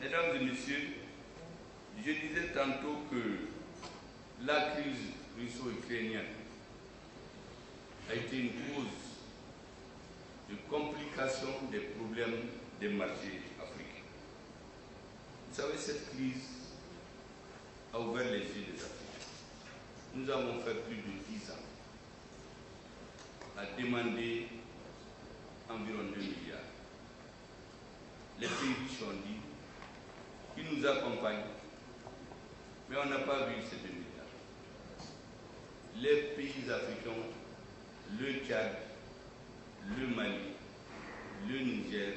Mesdames et messieurs, je disais tantôt que la crise russo-ukrainienne a été une cause de complication des problèmes des marchés africains. Vous savez, cette crise a ouvert les yeux des Africains. Nous avons fait plus de 10 ans à demander environ 2 milliards. Les pays riches ont dit qu'ils nous accompagnent, mais on n'a pas vu ces 2 milliards. Les pays africains, le Tchad, le Mali, le Niger,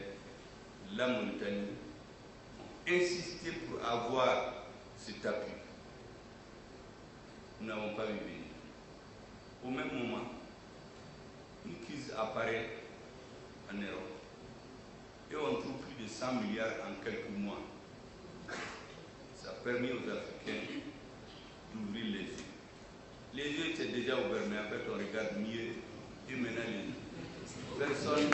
la Mauritanie, ont insisté pour avoir cet appui. Nous n'avons pas vu venir. Au même moment, une crise apparaît en Europe et on trouve plus de 100 milliards en quelques mois. Ça a permis aux Africains d'ouvrir les yeux. Les yeux étaient déjà ouverts, mais en fait on regarde mieux et maintenant les yeux. Personne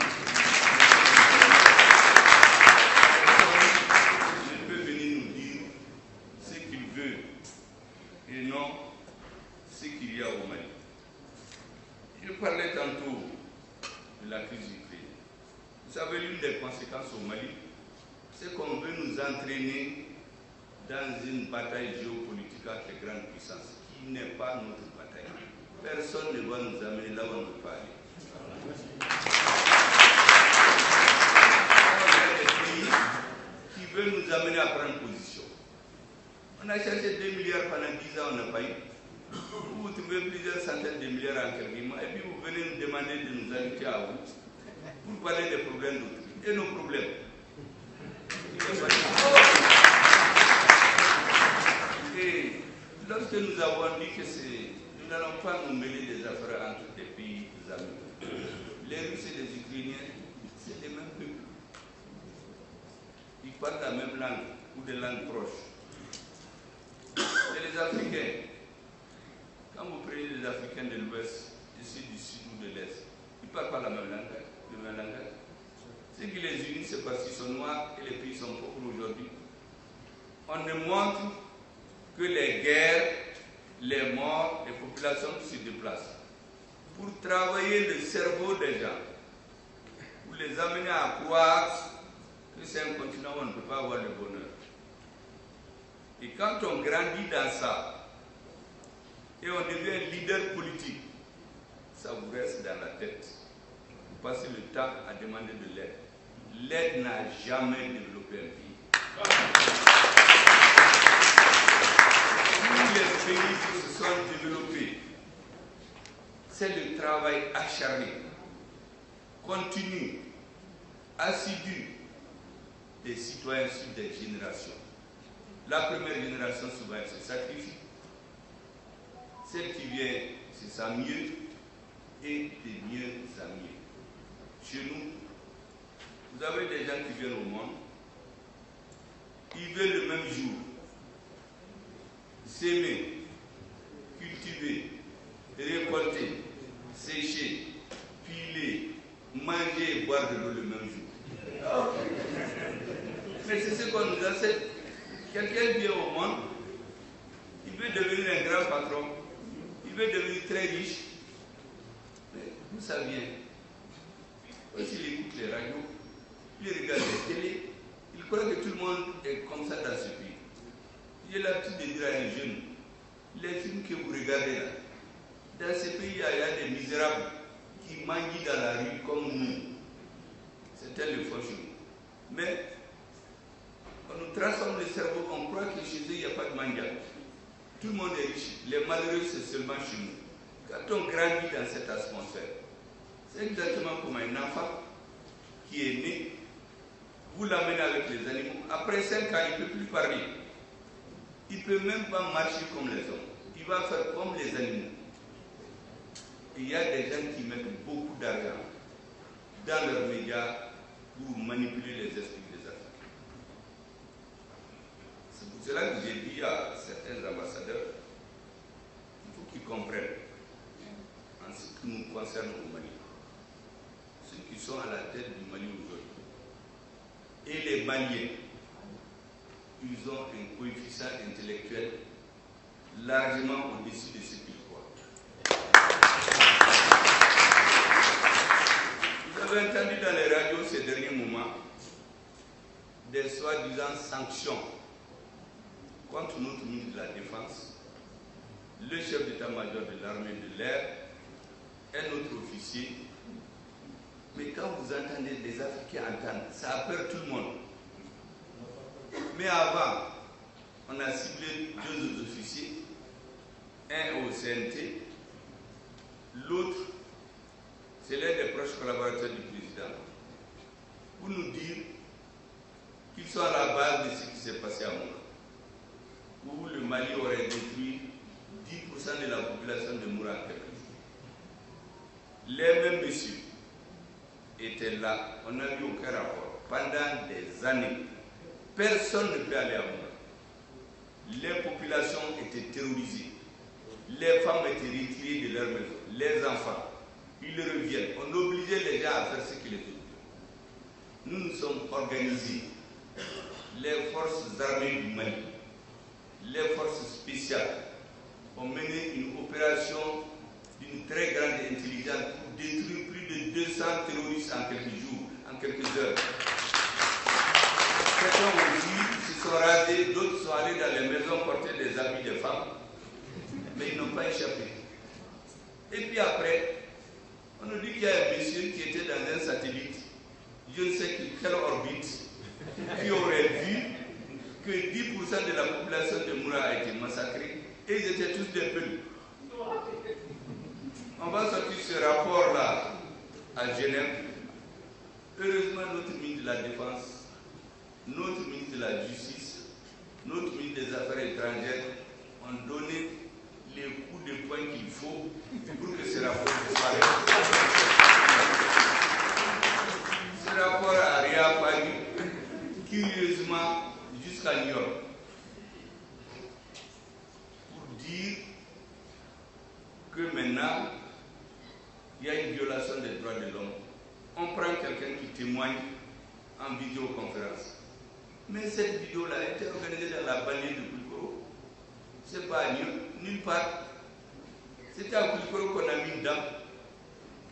ne peut venir nous dire ce qu'il veut et non ce qu'il y a au Mali. Je parlais tantôt de la crise ukrainienne. Vous savez, l'une des conséquences au Mali, c'est qu'on veut nous entraîner dans une bataille géopolitique avec les grandes puissances, qui n'est pas notre bataille. Personne ne va nous amener là où on ne veut pas aller. Il y a des pays qui veulent nous amener à prendre position. On a cherché 2 milliards pendant 10 ans, on n'a pas eu. Vous trouvez plusieurs centaines de milliards en quelques mois, et puis vous venez nous demander de nous inviter à vous pour parler des problèmes d'autrui. Et nos problèmes. Et lorsque nous avons dit que nous n'allons pas nous mêler des affaires entre des pays amis, les Russes et les Ukrainiens, c'est les mêmes peuples. Ils parlent la même langue ou des langues proches. Et les Africains, quand vous prenez les Africains de l'Ouest, ceux du Sud ou de l'Est, ils ne parlent pas la même langage. Ce qui les unit, c'est parce qu'ils sont noirs et les pays sont pauvres aujourd'hui. On ne montre que les guerres, les morts, les populations qui se déplacent. Pour travailler le cerveau des gens, pour les amener à croire que c'est un continent où on ne peut pas avoir le bonheur. Et quand on grandit dans ça, et on devient leader politique, ça vous reste dans la tête. Vous passez le temps à demander de l'aide. L'aide n'a jamais développé un pays. Tous les pays qui se sont développés, c'est le travail acharné, continu, assidu des citoyens sur des générations. La première génération, souvent, elle se sacrifie. Celle qui vient, c'est sa mieux et des mieux à mieux. Chez nous, vous avez des gens qui viennent au monde, ils veulent le même jour s'aimer, cultiver, récolter, sécher, piler, manger et boire de l'eau le même jour. Mais c'est ce qu'on nous enseigne. Quelqu'un vient au monde, il veut devenir un grand patron, il veut devenir très riche. Mais d'où ça vient? S'il écoute les radios, il regarde les télés, il croit que tout le monde est comme ça dans ce pays. J'ai l'habitude de dire à un jeune, les films que vous regardez là, dans ce pays, il y a des misérables qui mangent dans la rue comme nous. C'était le faux chez nous. Mais on nous transforme le cerveau, on croit que chez eux, il n'y a pas de manga. Tout le monde est riche. Les malheureux, c'est seulement chez nous. Quand on grandit dans cette atmosphère, c'est exactement comme un enfant qui est né, vous l'amenez avec les animaux. Après 5 ans, il ne peut plus parler. Il ne peut même pas marcher comme les hommes. Il va faire comme les animaux. Et il y a des gens qui mettent beaucoup d'argent dans leurs médias pour manipuler les esprits des Africains. C'est pour cela que j'ai dit à certains ambassadeurs, il faut qu'ils comprennent en ce qui nous concerne au Mali. Ceux qui sont à la tête du Mali aujourd'hui et les Maliens ils ont un coefficient intellectuel largement au-dessus de ce qu'ils croient. Vous avez entendu dans les radios ces derniers moments des soi-disant sanctions contre notre ministre de la Défense, le chef d'état-major de l'armée de l'air, un autre officier. Mais quand vous entendez les Africains entendre, ça a peur tout le monde. Mais avant, on a ciblé 2 autres officiers, un au CNT, l'autre, c'est l'un des proches collaborateurs du président, pour nous dire qu'ils sont à la base de ce qui s'est passé à Moura, où le Mali aurait détruit 10% de la population de Moura en quelques jours. Les mêmes messieurs étaient là, on n'a vu aucun rapport. Pendant des années, personne ne peut aller à Moura. Les populations étaient terrorisées. Les femmes étaient retirées de leur maison. Les enfants, ils reviennent. On obligeait les gens à faire ce qu'ils étaient. Nous nous sommes organisés. Les forces armées du Mali, les forces spéciales ont mené une opération d'une très grande intelligence pour détruire plus de 200 terroristes en quelques jours, en quelques heures. Certains ont dit, se sont rasés, d'autres sont allés dans les maisons porter des habits de femmes, mais ils n'ont pas échappé. Et puis après, on nous dit qu'il y a un monsieur qui était dans un satellite, je ne sais quelle orbite, qui aurait vu que 10% de la population de Moura a été massacrée et ils étaient tous des pelus. On va sortir ce rapport-là à Genève. Heureusement, notre ministre de la Défense, notre ministre de la Justice, notre ministre des Affaires étrangères ont donné les coups de poing qu'il faut pour que ce rapport disparaisse. Ce rapport a réapparu curieusement jusqu'à New York pour dire que maintenant il y a une violation des droits de l'homme. On prend quelqu'un qui témoigne en vidéoconférence. Mais cette vidéo-là a été organisée dans la banlieue de Koulikoro. C'est pas à nulle part. C'était à Koulikoro qu'on a mis une dame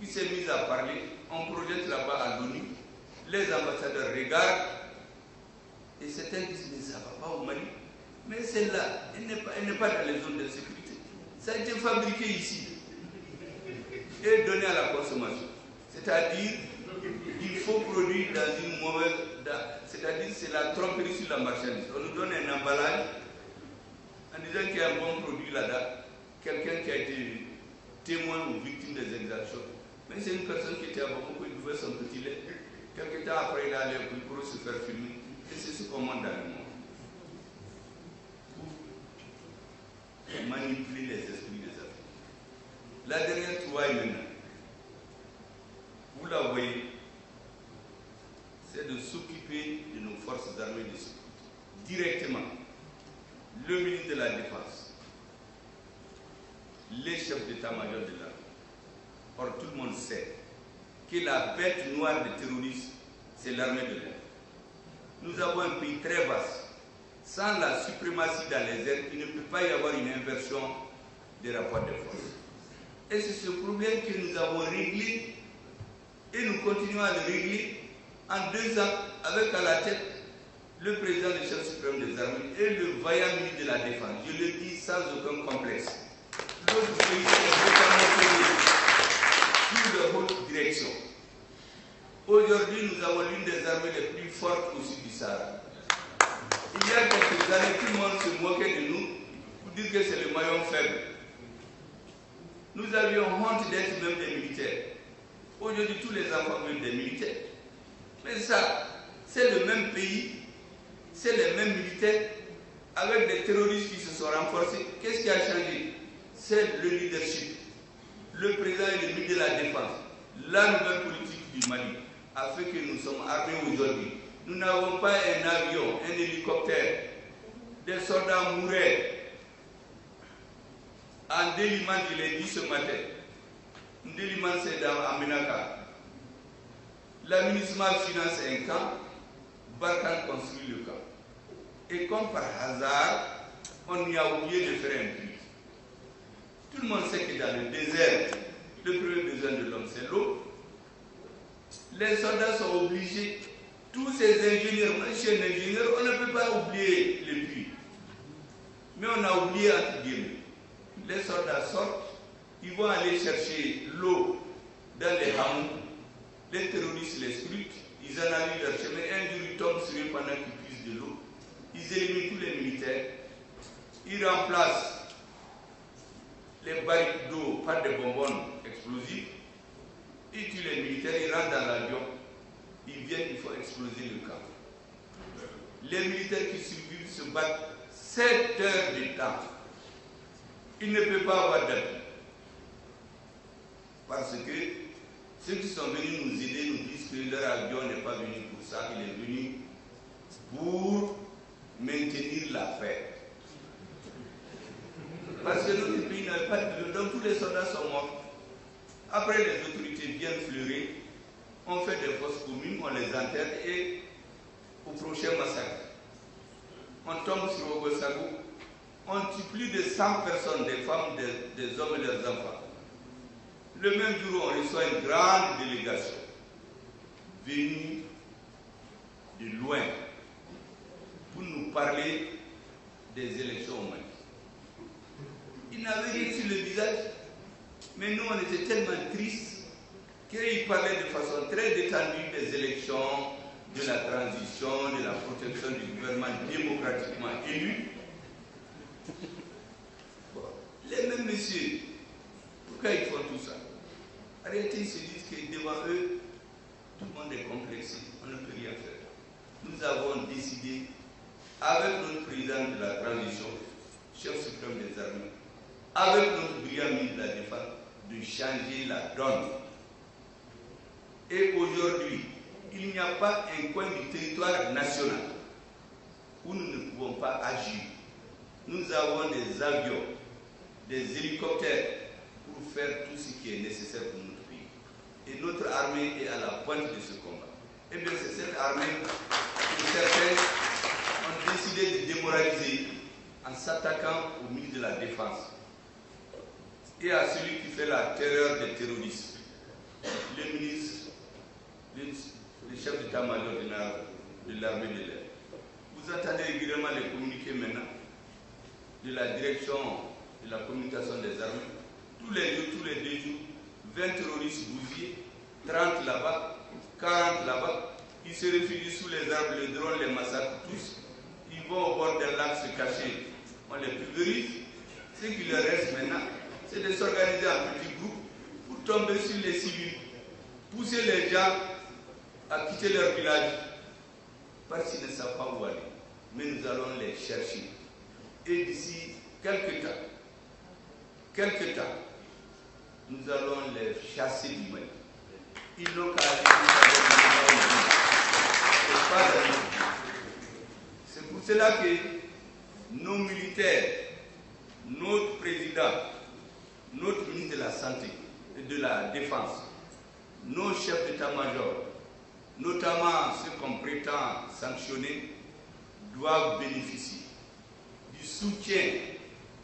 qui s'est mise à parler. On projette là-bas à l'ONU. Les ambassadeurs regardent et certains disent mais ça ne va pas au Mali. Mais celle-là, elle n'est pas dans les zones de sécurité. Ça a été fabriqué ici et donné à la consommation. C'est-à-dire, il faut produire dans une mauvaise... C'est-à-dire, c'est la tromperie sur la marchandise. On nous donne un emballage en disant qu'il y a un bon produit là-dedans. Quelqu'un qui a été témoin ou victime des exactions. Mais c'est une personne qui était à Bamako, il buvait son petit lait. Quelque temps après, il est allé pour se faire filmer. Et c'est ce qu'on montre dans le monde. Pour manipuler les esprits des Africains. La dernière trouvaille maintenant, vous la voyez, c'est de s'occuper de nos forces armées de sécurité. Directement, le ministre de la Défense, les chefs d'état-major de l'armée. Or, tout le monde sait que la bête noire des terroristes, c'est l'armée de l'air. Nous avons un pays très vaste. Sans la suprématie dans les airs, il ne peut pas y avoir une inversion des rapports de force. Et c'est ce problème que nous avons réglé et nous continuons à le régler en 2 ans avec à la tête le président du chef suprême des armées et le vaillant ministre de la Défense. Je le dis sans aucun complexe. L'autre pays est totalement sous de haute direction. Aujourd'hui, nous avons l'une des armées les plus fortes au sud du Sahara. Il y a quelques années, tout le monde se moquait de nous pour dire que c'est le maillon faible. Nous avions honte d'être même des militaires. Aujourd'hui, tous les enfants veulent des militaires. Mais ça, c'est le même pays, c'est les mêmes militaires, avec des terroristes qui se sont renforcés. Qu'est-ce qui a changé? C'est le leadership. Le président et le ministre de la Défense, la nouvelle politique du Mali, a fait que nous sommes armés aujourd'hui. Nous n'avons pas un avion, un hélicoptère, des soldats mouraient. En Déliman, je l'ai dit ce matin, Déliman c'est dans Amenaka. La municipalité finance un camp, Barkhane construit le camp. Et comme par hasard, on y a oublié de faire un puits. Tout le monde sait que dans le désert, le premier besoin de l'homme, c'est l'eau. Les soldats sont obligés, tous ces ingénieurs, moi je suis un ingénieur, on ne peut pas oublier le puits. Mais on a oublié entre guillemets. Les soldats sortent, ils vont aller chercher l'eau dans les hameaux. Les terroristes les scrutent, ils analysent leur chemin. Un jour, ils tombent sur eux pendant qu'ils puissent de l'eau. Ils éliminent tous les militaires. Ils remplacent les barriques d'eau par des bonbonnes explosives. Ils tuent les militaires, ils rentrent dans l'avion. Ils viennent, il faut exploser le camp. Les militaires qui survivent se battent 7 heures de temps. Ils ne peuvent pas avoir d'appui. Parce que ceux qui sont venus nous aider nous disent que leur avion n'est pas venu pour ça, il est venu pour maintenir la paix. Parce que notre pays n'avait pas de... Donc tous les soldats sont morts. Après, les autorités viennent fleurir, on fait des fosses communes, on les enterre et au prochain massacre, on tombe sur Ogosago, on tue plus de 100 personnes, des femmes, des hommes et des enfants. Le même jour, on reçoit une grande délégation venue de loin pour nous parler des élections au Mali. Ils n'avaient rien sur le visage, mais nous, on était tellement tristes qu'ils parlaient de façon très détendue des élections, de la transition, de la protection du gouvernement démocratiquement élu. Bon, les mêmes messieurs, pourquoi ils font tout ça? En réalité, ils se disent que devant eux, tout le monde est complexé, on ne peut rien faire. Nous avons décidé, avec notre président de la transition, chef suprême des armées, avec notre brillant ministre de la Défense, de changer la donne. Et aujourd'hui, il n'y a pas un coin du territoire national où nous ne pouvons pas agir. Nous avons des avions, des hélicoptères pour faire tout ce qui est nécessaire pour notre pays. Et notre armée est à la pointe de ce combat. Et bien c'est cette armée que certains ont décidé de démoraliser en s'attaquant au ministre de la Défense et à celui qui fait la terreur des terroristes, le ministre, le chef d'état-major de l'armée de l'air. Vous entendez régulièrement les communiqués maintenant de la direction de la communication des armées. Tous les jours, tous les 2 jours, 20 terroristes bousillés, 30 là-bas, 40 là-bas. Ils se réfugient sous les arbres, les drones les massacrent tous. Ils vont au bord d'un lac se cacher. On les pulvérise. Ce qui leur reste maintenant, c'est de s'organiser en petits groupes pour tomber sur les civils, pousser les gens à quitter leur village parce qu'ils ne savent pas où aller. Mais nous allons les chercher. Et d'ici quelques temps, nous allons les chasser du Mali. Ils n'ont qu'à aller c'est pour cela que nos militaires, notre président, notre ministre de la Santé et de la Défense, nos chefs d'état-major, notamment ceux qu'on prétend sanctionner, doivent bénéficier du soutien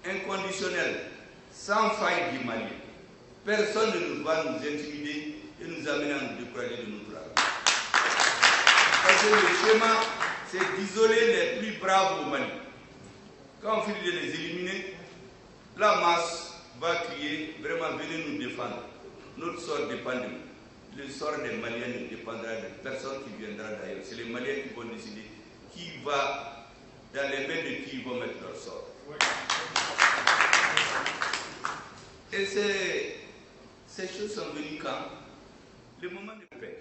inconditionnel, sans faille du Mali. Personne ne va nous intimider et nous amener à nous décourager de notre armée. Parce que le schéma, c'est d'isoler les plus braves au Mali. Quand on finit de les éliminer, la masse va crier, vraiment venez nous défendre. Notre sort dépend de nous. Le sort des Maliens ne dépendra de personne qui viendra d'ailleurs. C'est les Maliens qui vont décider qui va, dans les mains de qui ils vont mettre leur sort. Et ces choses sont venues quand? Le moment de paix.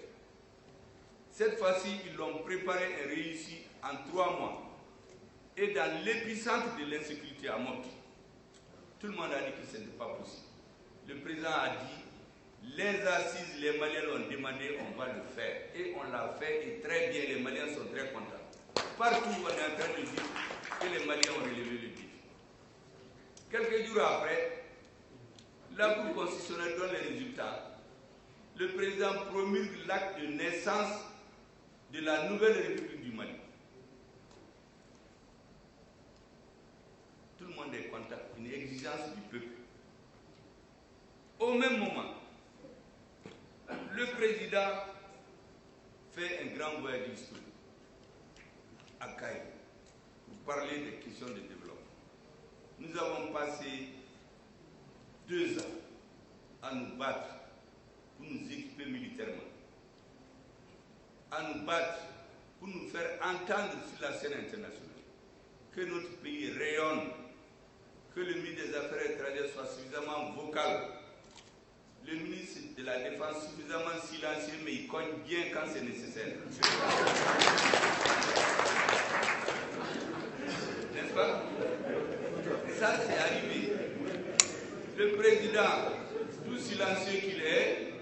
Cette fois-ci, ils l'ont préparé et réussi en 3 mois. Et dans l'épicentre de l'insécurité à Mopti, tout le monde a dit que ce n'était pas possible. Le président a dit, les assises, les Maliens l'ont demandé, on va le faire. Et on l'a fait, et très bien, les Maliens sont très contents. Partout, on est en train de dire que les Maliens ont relevé le défi. Quelques jours après, la Cour constitutionnelle donne les résultats. Le président promulgue l'acte de naissance de la nouvelle République du Mali. des contacts, une exigence du peuple. Au même moment, le président fait un grand voyage historique à Caille pour parler des questions de développement. Nous avons passé 2 ans à nous battre pour nous équiper militairement, à nous battre pour nous faire entendre sur la scène internationale, que notre pays rayonne, que le ministre des Affaires étrangères soit suffisamment vocal, le ministre de la Défense suffisamment silencieux, mais il cogne bien quand c'est nécessaire. N'est-ce pas? Ça, c'est arrivé. Le président, tout silencieux qu'il est,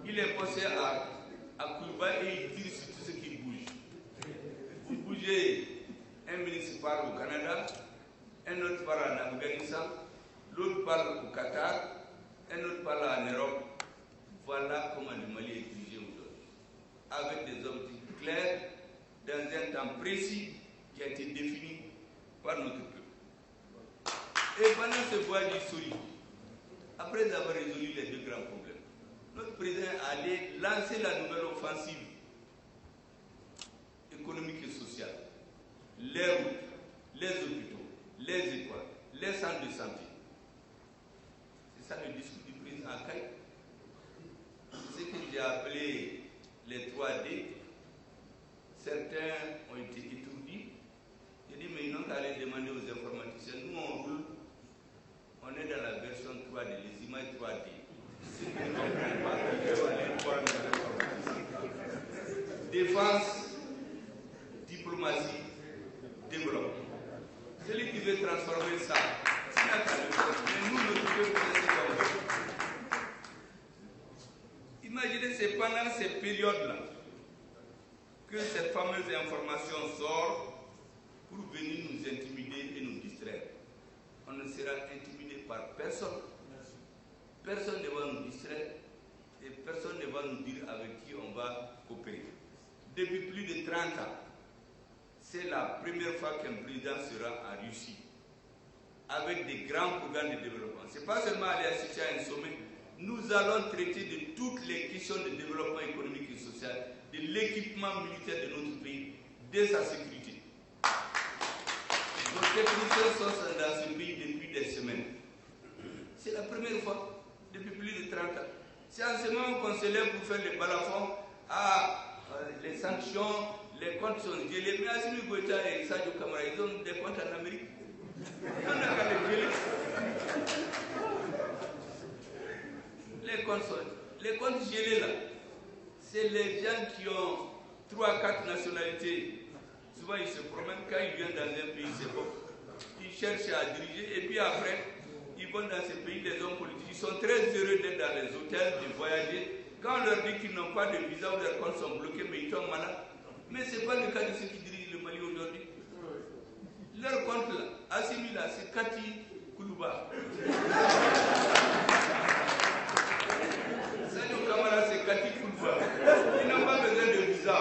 il est posé à Kourouba et il tire sur tout ce qui bouge. Vous bougez, un ministre parle au Canada, un autre parle en Afghanistan, l'autre parle au Qatar, un autre parle en Europe. Voilà comment le Mali est dirigé aujourd'hui. Avec des objectifs clairs, dans un temps précis qui a été défini par notre peuple. Et pendant ce voyage historique, après avoir résolu les 2 grands problèmes, notre président allait lancer la nouvelle offensive économique et sociale. Les routes, les hôpitaux, les écoles, les centres de santé. C'est ça le discours du président à Caille. Ce que j'ai appelé les 3D. Certains ont été étourdis. J'ai dit, mais ils n'ont qu'à aller demander aux informaticiens. Nous, on roule. On est dans la version 3D, les images 3D. Ceux qui ne comprennent pas, défense, diplomatie, développement. Celui qui veut transformer ça, c'est la carrière. Mais nous, notre peuple, c'est comme. Imaginez, c'est pendant ces périodes-là que cette fameuse information sort pour venir nous intimider et nous distraire. On ne sera intimidé par personne. Personne ne va nous distraire et personne ne va nous dire avec qui on va coopérer. Depuis plus de 30 ans, c'est la première fois qu'un président sera en Russie avec des grands programmes de développement. Ce n'est pas seulement aller assister à un sommet. Nous allons traiter de toutes les questions de développement économique et social, de l'équipement militaire de notre pays, de sa sécurité. Nos techniciens sont dans ce pays depuis des semaines. C'est la première fois depuis plus de 30 ans. C'est en ce moment qu'on se lève pour faire les balafons. Les sanctions, les comptes sont gelés. Mais Assimi Goïta et Sadio Kamara, ils ont des comptes en Amérique. On n'a qu'à les geler. Les comptes gelés là, c'est les gens qui ont 3-4 nationalités. Souvent ils se promènent, quand ils viennent dans un pays, c'est bon. Ils cherchent à diriger et puis après, ils vont dans ces pays, les hommes politiques. Ils sont très heureux d'être dans les hôtels, de voyager. Quand on leur dit qu'ils n'ont pas de visa ou leurs comptes sont bloqués, mais ils tombent malades. Mais ce n'est pas le cas de ceux qui dirigent le Mali aujourd'hui. Leur compte là, Assimi là, c'est Kati Koulouba. Sadio Kamara, c'est Kati Koulouba. Ils n'ont pas besoin de visa.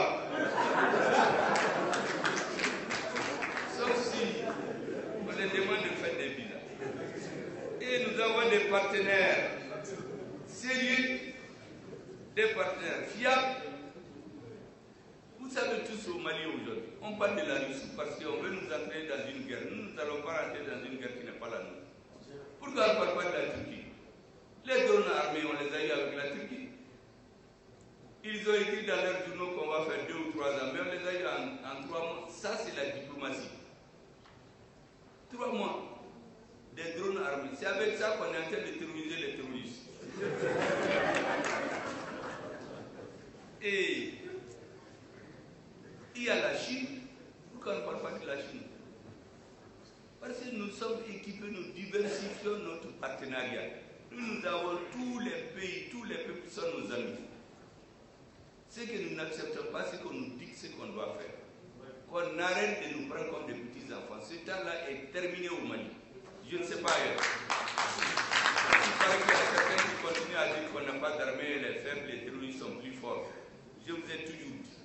Sauf si on les demande de faire des visas. Et nous avons des partenaires sérieux, des partenaires fiables. Vous savez tous au Mali aujourd'hui, on parle de la Russie parce qu'on veut nous entraîner dans une guerre. Nous n'allons pas rentrer dans une guerre qui n'est pas la nôtre. Pourquoi on ne parle pas de la Turquie? Les drones armés, on les a eu avec la Turquie. Ils ont écrit dans leurs journaux qu'on va faire 2 ou 3 ans, mais on les a eu en 3 mois. Ça, c'est la diplomatie. 3 mois. Des drones armés. C'est avec ça qu'on est en train de terroriser les terroristes. Et il y a la Chine. Pourquoi on ne parle pas de la Chine? Parce que nous sommes équipés, nous diversifions notre partenariat. Nous avons tous les pays, tous les peuples sont nos amis. Ce que nous n'acceptons pas, c'est qu'on nous dise ce qu'on doit faire. Qu'on arrête de nous prendre comme des petits-enfants. Ce temps-là est terminé au Mali. Je ne sais pas ailleurs. Il paraît qu'il y a certains qui continuent à dire qu'on n'a pas d'armée, les faibles, les terroristes sont plus forts. Je vous ai toujours dit,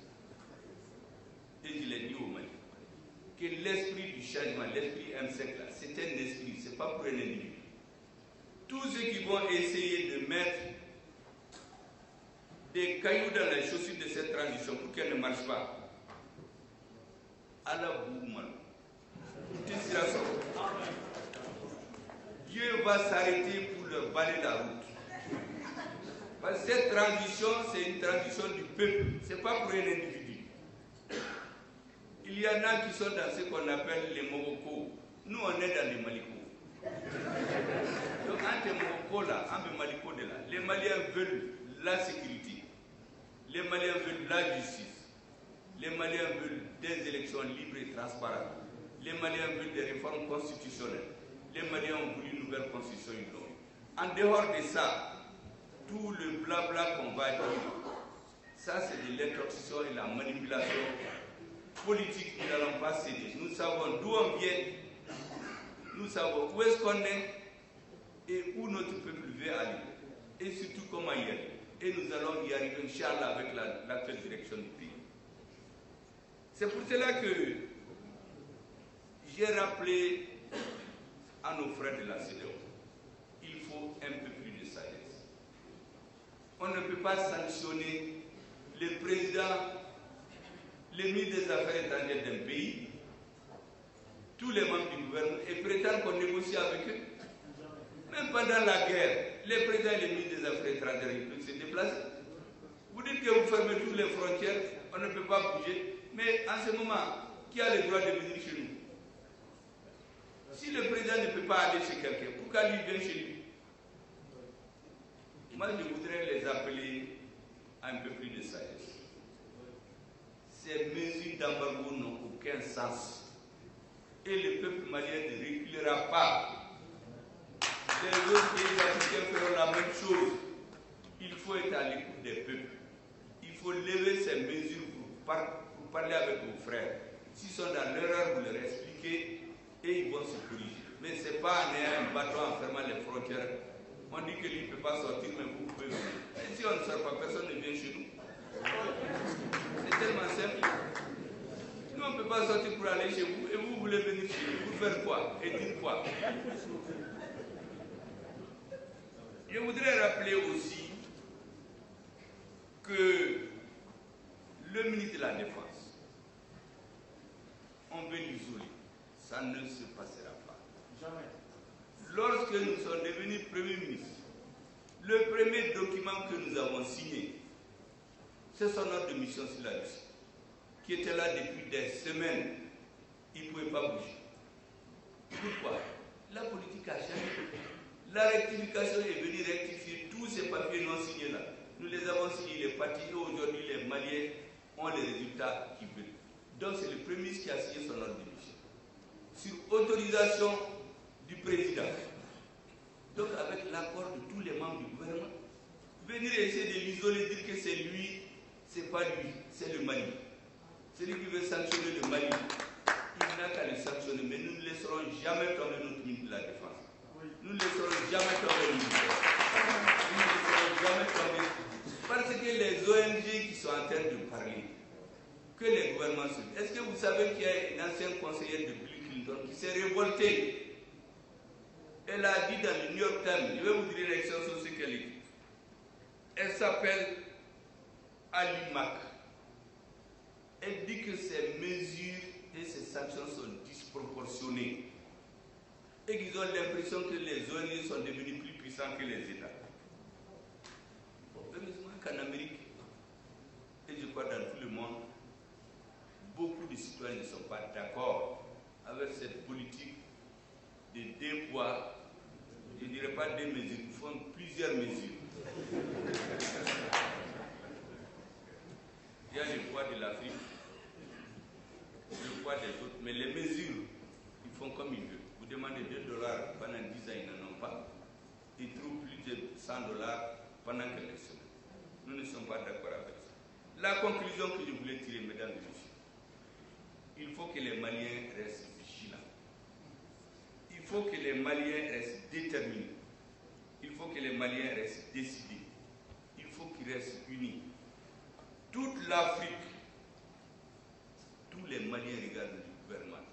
et je l'ai dit au Mali, que que l'esprit du changement, l'esprit M5 là, c'est un esprit, c'est pas pour un individu. Tous ceux qui vont essayer de mettre des cailloux dans les chaussures de cette transition pour qu'elle ne marche pas, à la boum, Dieu va s'arrêter pour leur balayer la route. Parce que cette transition, c'est une transition du peuple, ce n'est pas pour un individu. Il y en a qui sont dans ce qu'on appelle les Mogoko. Nous, on est dans les Maliko. Donc, entre les Mogoko là, entre les Maliko de là, les Maliens veulent la sécurité. Les Maliens veulent la justice. Les Maliens veulent des élections libres et transparentes. Les Maliens veulent des réformes constitutionnelles. Les Maliens ont voulu une nouvelle constitution. En dehors de ça, tout le blabla qu'on va dire, ça c'est de l'intoxication et la manipulation politique. Nous n'allons pas céder. Nous savons d'où on vient, nous savons où est-ce qu'on est et où notre peuple veut aller. Et surtout comment y aller. Et nous allons y arriver, Inch'Allah, avec l'actuelle direction du pays. C'est pour cela que j'ai rappelé à nos frères de la CEDEAO, il faut un peu plus de sagesse. On ne peut pas sanctionner le président, le ministre des Affaires étrangères d'un pays, tous les membres du gouvernement, et prétendre qu'on négocie avec eux. Même pendant la guerre, les présidents et les ministres des Affaires étrangères, ils peuvent se déplacer. Vous dites que vous fermez toutes les frontières, on ne peut pas bouger, mais en ce moment, qui a le droit de venir chez nous? Si le président ne peut pas aller chez quelqu'un, pourquoi lui vient chez lui? Moi, je voudrais les appeler à un peu plus de sagesse. Ces mesures d'embargo n'ont aucun sens. Et le peuple malien ne reculera pas. Les autres pays africains feront la même chose. Il faut être à l'écoute des peuples. Il faut lever ces mesures pour parler avec vos frères. S'ils sont dans l'erreur, vous leur expliquez et ils vont se corriger. Mais ce n'est pas en ayant un bâton en fermant les frontières. On dit que lui ne peut pas sortir, mais vous pouvez venir. Et si on ne sort pas, personne ne vient chez nous. C'est tellement simple. Nous, on ne peut pas sortir pour aller chez vous et vous voulez venir chez nous. Pour faire quoi? Et dire quoi? Je voudrais rappeler aussi que le ministre de la Défense, on veut l'isoler. Ça ne se passera pas. Jamais. Lorsque nous sommes devenus Premier ministre, le premier document que nous avons signé, c'est son ordre de mission sur la Russie, qui était là depuis des semaines. Il ne pouvait pas bouger. Pourquoi? La politique a changé. La rectification est venue rectifier tous ces papiers non signés là. Nous les avons signés, les partis, et aujourd'hui les Maliens ont les résultats qu'ils veulent. Donc c'est le Premier ministre qui a signé son ordre de mission. Sur autorisation du président. Donc avec l'accord de tous les membres du gouvernement, venir essayer de l'isoler, dire que c'est lui, c'est pas lui, c'est le Mali. Celui qui veut sanctionner le Mali, il n'a qu'à le sanctionner, mais nous ne laisserons jamais tomber notre ministre de la Défense. Nous ne laisserons jamais tomber le ministère. Nous ne laisserons jamais tomber. Parce que les ONG qui sont en train de parler, que les gouvernements suivent. Est-ce que vous savez qu'il y a une ancienne conseillère de Bill Clinton qui s'est révoltée? Elle a dit dans le New York Times, je vais vous dire l'élection sur ce qu'elle dit. Elle s'appelle Ali Mack. Elle dit que ces mesures et ces sanctions sont disproportionnées et qu'ils ont l'impression que les ONG sont devenus plus puissants que les États. Heureusement qu'en Amérique, et je crois dans tout le monde, beaucoup de citoyens ne sont pas d'accord avec cette politique de deux poids, je ne dirais pas deux mesures, ils font plusieurs mesures. Il y a le poids de l'Afrique, le poids des autres, mais les mesures, ils font comme ils veulent. Vous demandez $2 pendant 10 ans, ils n'en ont pas. Ils trouvent plus de $100 pendant quelques semaines. Nous ne sommes pas d'accord avec ça. La conclusion que je voulais tirer, mesdames et messieurs, il faut que les Maliens restent vigilants. Il faut que les Maliens restent déterminés. Il faut que les Maliens restent décidés. Il faut qu'ils restent unis. Toute l'Afrique, tous les Maliens regardent le gouvernement.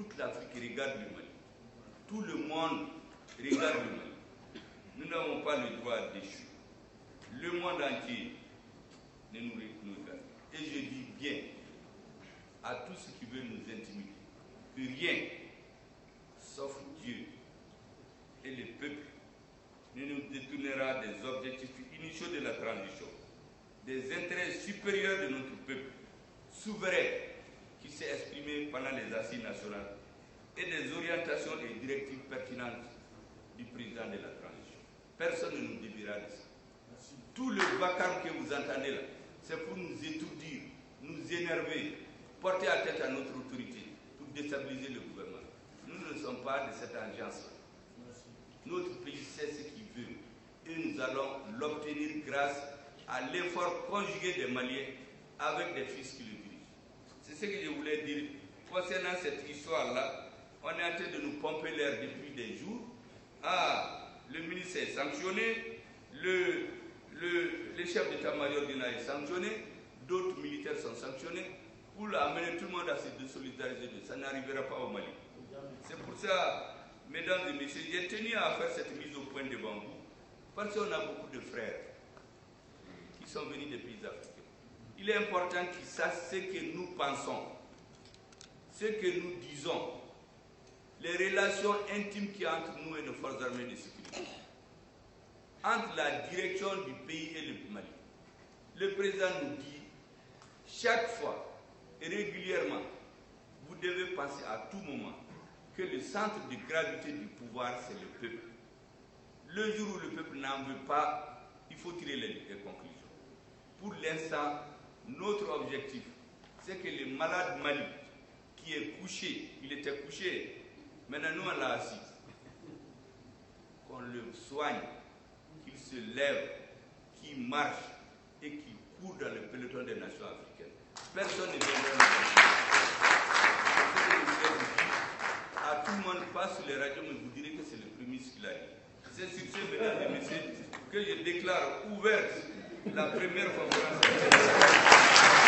toute l'Afrique regarde le Mali. Tout le monde regarde le Mali. Nous n'avons pas le droit d'échouer. Le monde entier ne nous regarde. Et je dis bien à tous ceux qui veulent nous intimider que rien, sauf Dieu et le peuple, ne nous détournera des objectifs initiaux de la transition, des intérêts supérieurs de notre peuple, souverain, qui s'est exprimé pendant les assises nationales, et des orientations et directives pertinentes du président de la transition. Personne ne nous déviera de ça. Merci. Tout le vacarme que vous entendez là, c'est pour nous étourdir, nous énerver, porter atteinte à notre autorité, pour déstabiliser le gouvernement. Nous ne sommes pas de cette alliance-là. Notre pays sait ce qu'il veut et nous allons l'obtenir grâce à l'effort conjugué des Maliens avec des fils qui le dirigent. C'est ce que je voulais dire. Concernant cette histoire-là, on est en train de nous pomper l'air depuis des jours. Ah, le ministre est sanctionné, le chef d'état-major est sanctionné, d'autres militaires sont sanctionnés. Pour amener tout le monde à se désolidariser, ça n'arrivera pas au Mali. C'est pour ça, mesdames et messieurs, j'ai tenu à faire cette mise au point devant vous, parce qu'on a beaucoup de frères qui sont venus des pays africains. Il est important qu'ils sachent ce que nous pensons, ce que nous disons, les relations intimes qu'il y a entre nous et nos forces armées de sécurité, entre la direction du pays et le Mali. Le président nous dit, chaque fois et régulièrement, vous devez penser à tout moment que le centre de gravité du pouvoir, c'est le peuple. Le jour où le peuple n'en veut pas, il faut tirer les conclusions. Pour l'instant, notre objectif, c'est que le malade Mali, qui est couché, il était couché, maintenant nous on l'a assis, qu'on le soigne, qu'il se lève, qu'il marche et qu'il court dans le peloton des nations africaines. Personne ne viendra à tout le monde passe sur les radios, mais vous direz que c'est le premier ce qu'il a dit. C'est sur ce, mesdames et messieurs, que je déclare ouverte la première conférence.